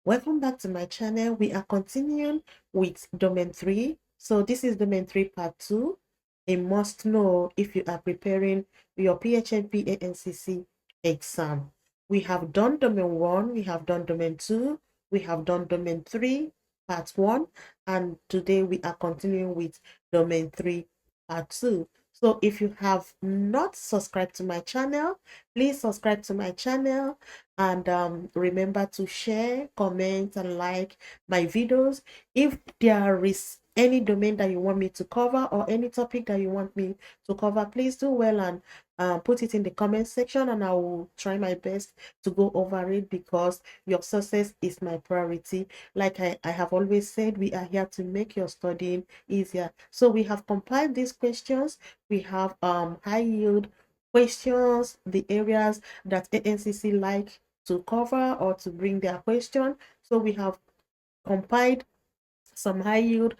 Welcome back to my channel. We are continuing with domain 3. So this is domain 3 part 2. A must know if you are preparing your Pmhnp Ancc exam. We have done domain 1, we have done domain 2, we have done domain 3 part 1, and today we are continuing with domain 3 part 2. So if you have not subscribed to my channel, please subscribe to my channel, and remember to share, comment, and like my videos. If there is any domain that you want me to cover or any topic that you want me to cover, please do well and put it in the comment section, and I will try my best to go over it, because your success is my priority. Like I have always said, we are here to make your studying easier. So we have compiled these questions. We have high yield questions, the areas that ANCC like to cover or to bring their question. So we have compiled some high yield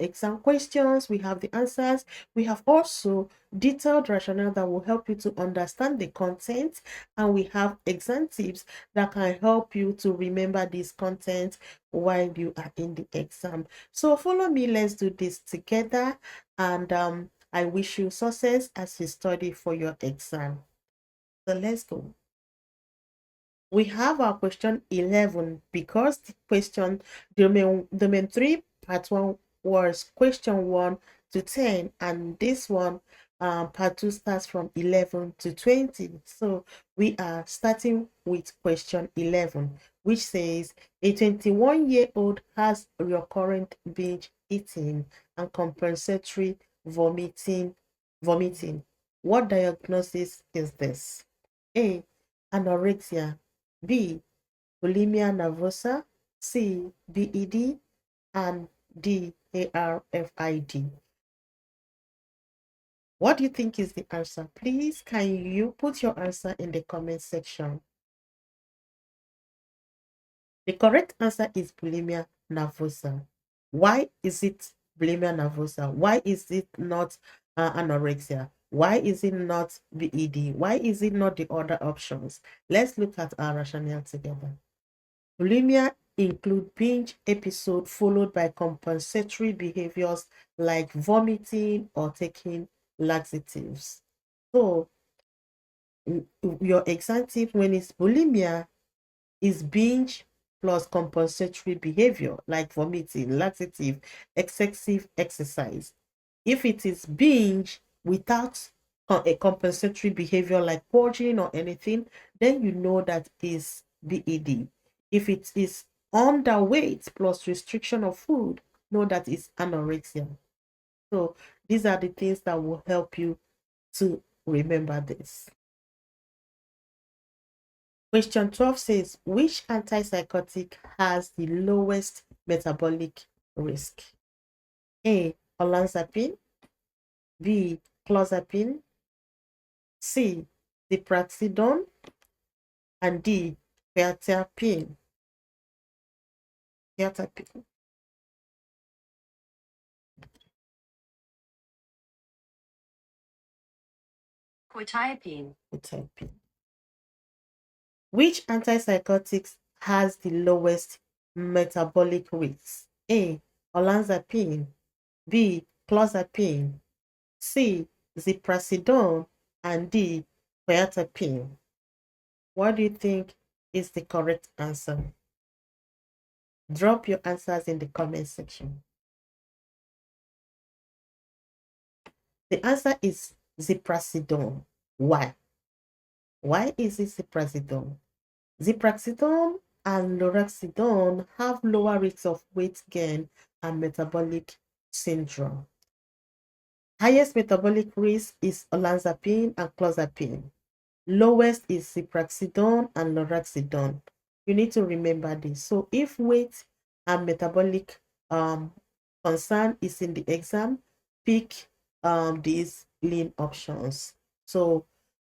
exam questions. We have the answers. We have also detailed rationale that will help you to understand the content, and we have exam tips that can help you to remember this content while you are in the exam. So follow me, let's do this together, and I wish you success as you study for your exam. So let's go. We have our question 11, because the question domain 3 part 1 was question 1 to 10, and this one part 2 starts from 11 to 20. So we are starting with question 11, which says a 21-year-old has recurrent binge eating and compensatory vomiting. What diagnosis is this? A, anorexia. B, bulimia nervosa. C, BED. And D, ARFID. What do you think is the answer? Please, can you put your answer in the comment section? The correct answer is bulimia nervosa. Why is it bulimia nervosa? Why is it not anorexia? Why is it not BED? Why is it not the other options? Let's look at our rationale together. Bulimia include binge episode followed by compensatory behaviors like vomiting or taking laxatives. So your exam tip when it's bulimia is binge plus compensatory behavior like vomiting, laxative, excessive exercise. If it is binge without a compensatory behavior like purging or anything, then you know that is BED. If it is underweight plus restriction of food, know that is anorexia. So these are the things that will help you to remember this. Question 12 says, which antipsychotic has the lowest metabolic risk? A, olanzapine. B, clozapine. C, dipraxidone. And D, quetiapine. Quetiapine. Which antipsychotics has the lowest metabolic risk? A, olanzapine. B, clozapine. C, ziprasidone. And D, quetiapine. What do you think is the correct answer? Drop your answers in the comment section. The answer is ziprasidone. Why? Why is it ziprasidone? Ziprasidone and loraxidone have lower rates of weight gain and metabolic syndrome. Highest metabolic risk is olanzapine and clozapine. Lowest is ziprasidone and loraxidone. You need to remember this. So if weight and metabolic concern is in the exam, pick these lean options. So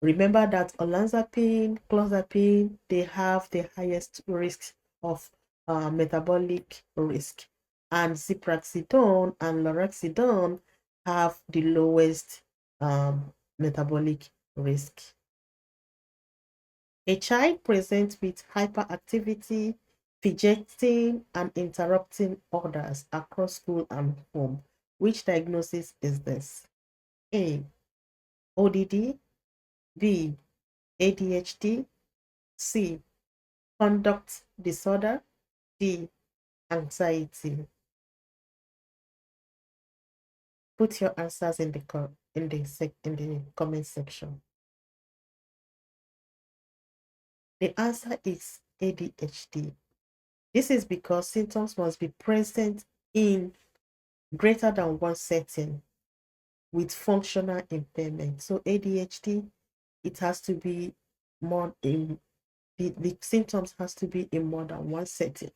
remember that olanzapine, clozapine, they have the highest risk of metabolic risk, and ziprasidone and loraxidone have the lowest metabolic risk. A child presents with hyperactivity fidgeting and interrupting others across school and home. Which diagnosis is this? A. ODD. B. ADHD. C. Conduct disorder. D. Anxiety. Put your answers in the comment section. The answer is ADHD. This is because symptoms must be present in greater than one setting with functional impairment. So ADHD, it has to be more in the symptoms has to be in more than one setting.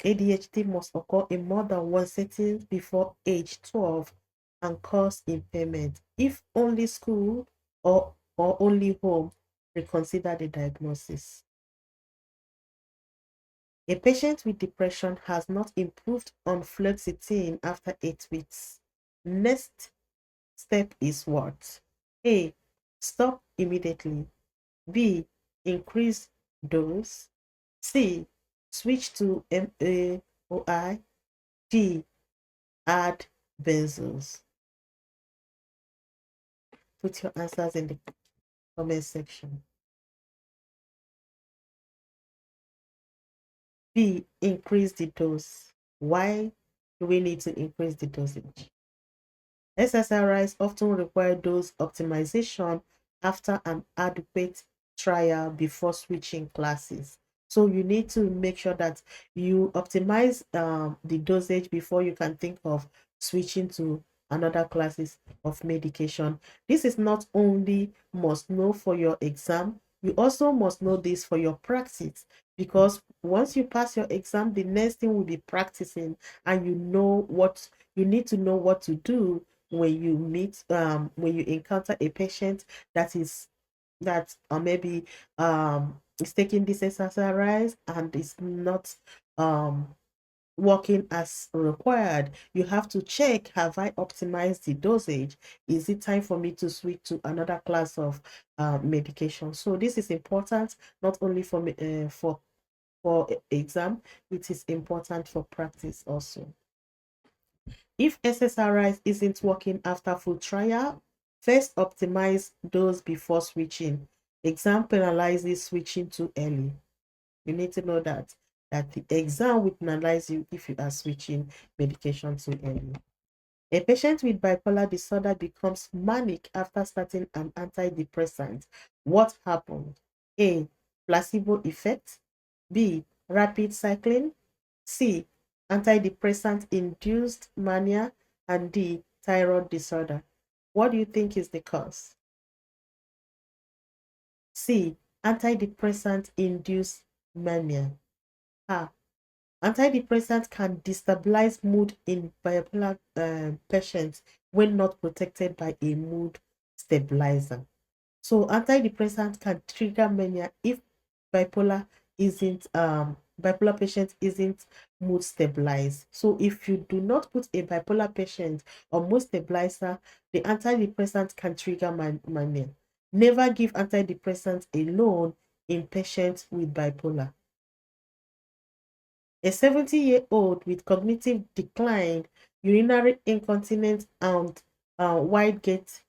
ADHD must occur in more than one setting before age 12 and cause impairment. If only school or only home, reconsider the diagnosis. A patient with depression has not improved on fluoxetine after 8 weeks. Next step is what? A. Stop immediately. B. Increase dose. C. Switch to MAOI. D. Add benzos. Put your answers in the comment section. B. Increase the dose. Why do we need to increase the dosage? SSRIs often require dose optimization after an adequate trial before switching classes. So you need to make sure that you optimize the dosage before you can think of switching to another classes of medication. This is not only must know for your exam, you also must know this for your practice, because once you pass your exam, the next thing will be practicing, and you need to know what to do when you encounter a patient that maybe is taking this SSRIs and is not working as required. You have to check, have I optimized the dosage? Is it time for me to switch to another class of medication? So this is important not only for me for exam, it is important for practice also. If SSRI isn't working after full trial, first optimize dose before switching. Exam penalizes switching too early. You need to know that the exam will penalize you if you are switching medication too early. A patient with bipolar disorder becomes manic after starting an antidepressant. What happened? A. Placebo effect. B. Rapid cycling. C. Antidepressant induced mania. And D. Thyroid disorder. What do you think is the cause? C. Antidepressant induced mania. Antidepressants can destabilize mood in bipolar patients when not protected by a mood stabilizer. So antidepressants can trigger mania if bipolar bipolar patient isn't mood stabilized. So if you do not put a bipolar patient on mood stabilizer, the antidepressant can trigger mania. Never give antidepressants alone in patients with bipolar. A 70-year-old with cognitive decline, urinary incontinence, and wide gait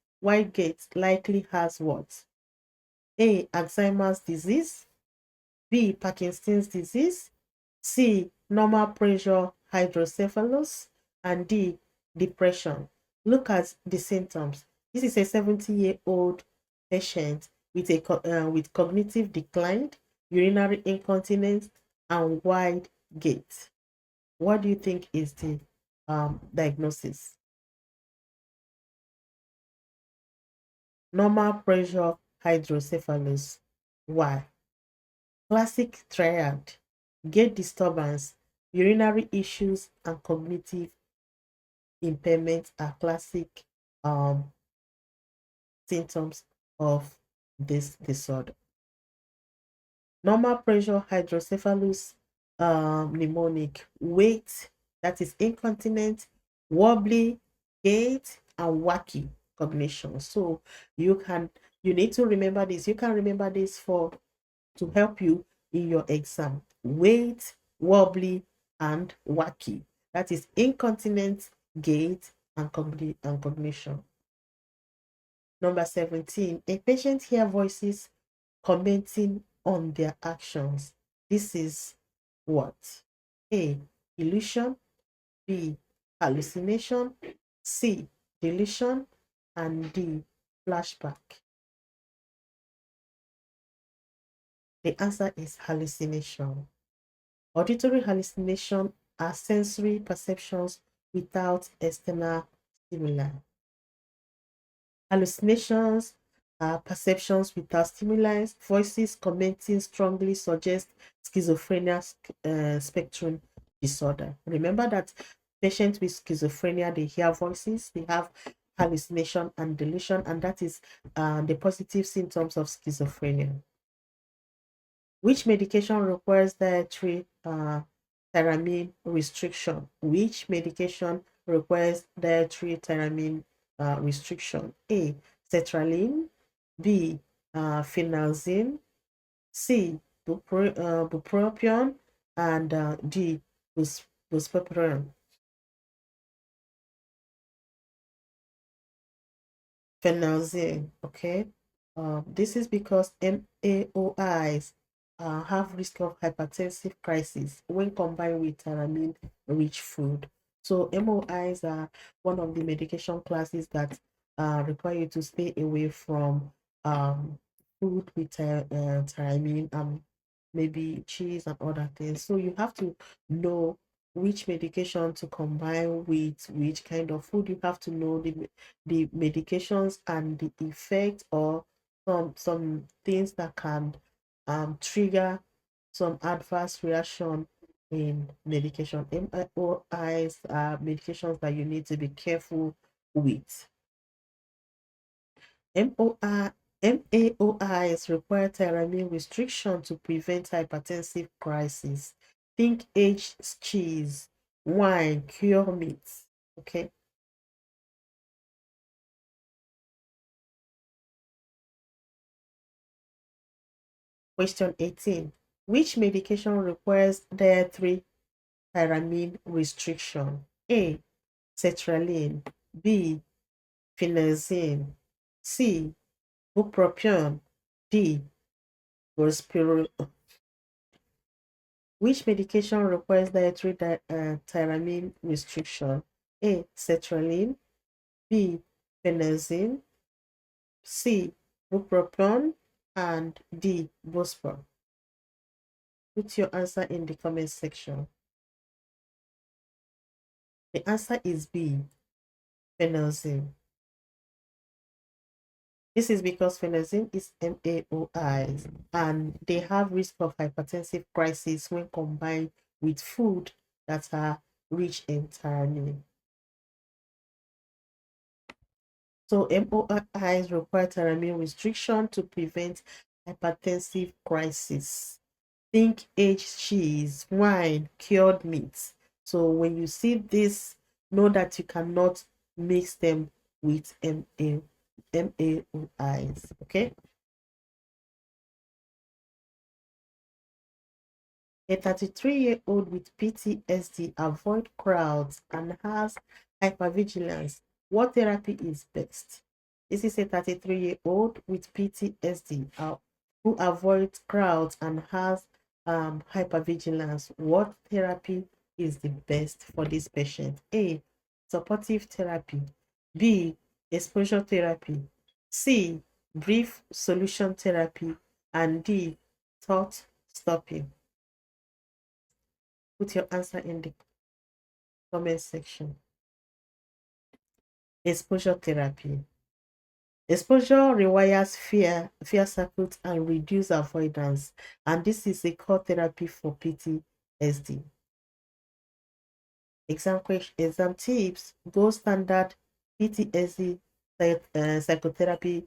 likely has what? A. Alzheimer's disease. B. Parkinson's disease. C. Normal pressure hydrocephalus. And D. Depression. Look at the symptoms. This is a 70-year-old patient with cognitive decline, urinary incontinence, and wide gait. What do you think is the diagnosis? Normal pressure hydrocephalus. Why? Classic triad: gait disturbance, urinary issues, and cognitive impairment are classic symptoms of this disorder. Normal pressure hydrocephalus, mnemonic: weight, that is incontinent, wobbly gait, and wacky cognition. So you need to remember this. You can remember this to help you in your exam: weight, wobbly, and wacky. That is incontinent, gait, and cognition. Number 17, a patient hear voices commenting on their actions. This is what? A, illusion. B, hallucination. C, delusion. And D, flashback. The answer is hallucination. Auditory hallucination are sensory perceptions without external stimuli. Hallucinations are perceptions without stimuli. Voices commenting strongly suggest schizophrenia spectrum disorder. Remember that patients with schizophrenia, they hear voices, they have hallucination and delusion, and that is the positive symptoms of schizophrenia. Which medication requires dietary tyramine restriction? Which medication requires dietary tyramine restriction? A, sertraline. B, phenelzine. C, bupropion. And D, buspirone. Phenelzine, okay. This is because MAOIs have risk of hypertensive crisis when combined with tyramine-rich food. So MAOIs are one of the medication classes that require you to stay away from food with tyramine and maybe cheese and other things. So you have to know which medication to combine with which kind of food. You have to know the medications and the effect, or some things that can trigger some adverse reaction in medication. MAOIs are medications that you need to be careful with. MAOIs require tyramine restriction to prevent hypertensive crisis. Think aged cheese, wine, cured meats. Okay. Question 18. Which medication requires dietary tyramine restriction? A, sertraline. B, phenelzine. C, bupropion. D, buspirone. Which medication requires dietary tyramine restriction? A, sertraline. B, phenelzine. C, bupropion. And D, buspirone. Put your answer in the comment section. The answer is B, phenelzine. This is because phenelzine is MAOIs and they have risk of hypertensive crisis when combined with food that are rich in tyramine. So MAOIs require tyramine restriction to prevent hypertensive crisis. Think aged cheese, wine, cured meats. So when you see this, know that you cannot mix them with MAOIs. Okay. A 33-year-old with PTSD avoid crowds and has hypervigilance. What therapy is best? This is a 33-year-old with PTSD who avoids crowds and has hypervigilance. What therapy is the best for this patient? A, supportive therapy. B, exposure therapy. C, brief solution therapy. And D, thought stopping. Put your answer in the comment section. Exposure therapy. Exposure rewires fear circuits and reduce avoidance, and this is a core therapy for PTSD. Exam tips: gold standard PTSD psychotherapy.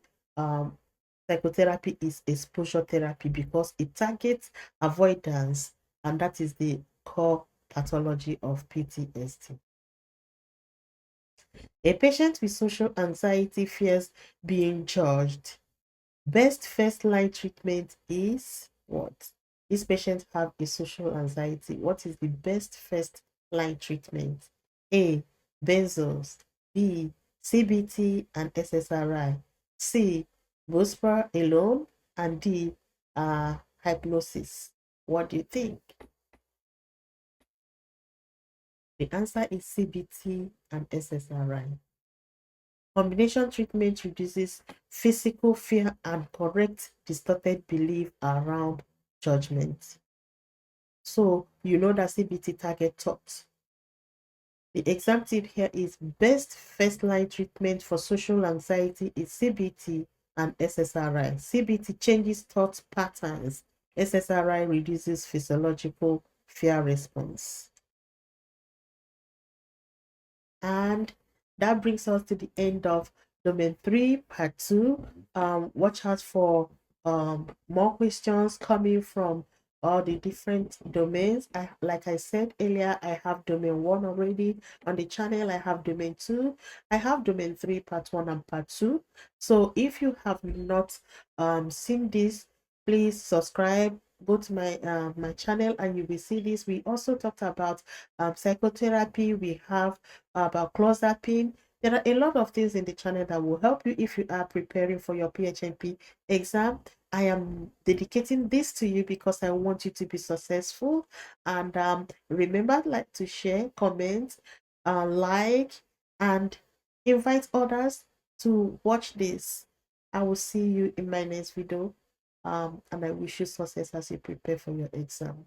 Psychotherapy is exposure therapy because it targets avoidance, and that is the core pathology of PTSD. A patient with social anxiety fears being judged. Best first line treatment is what? These patients have a social anxiety. What is the best first line treatment? A. Benzos. B. CBT and SSRI. C. Buspar alone. And D. Hypnosis. What do you think? The answer is CBT and SSRI. Combination treatment reduces physical fear and corrects distorted belief around judgment. So you know that CBT target thought. The exam tip here is best first line treatment for social anxiety is CBT and SSRI. CBT changes thought patterns. SSRI reduces physiological fear response. And that brings us to the end of domain 3 part 2. Watch out for more questions coming from all the different domains. Like I said earlier, I have domain 1 already on the channel. I have domain 2. I have domain 3 part 1 and part 2. So if you have not seen this, please subscribe, go to my channel, and you will see this. We also talked about psychotherapy. We have about clozapine. There are a lot of things in the channel that will help you if you are preparing for your Pmhnp exam. I am dedicating this to you because I want you to be successful. And remember, like to share, comment, like, and invite others to watch this. I will see you in my next video. And I wish you success as you prepare for your exam.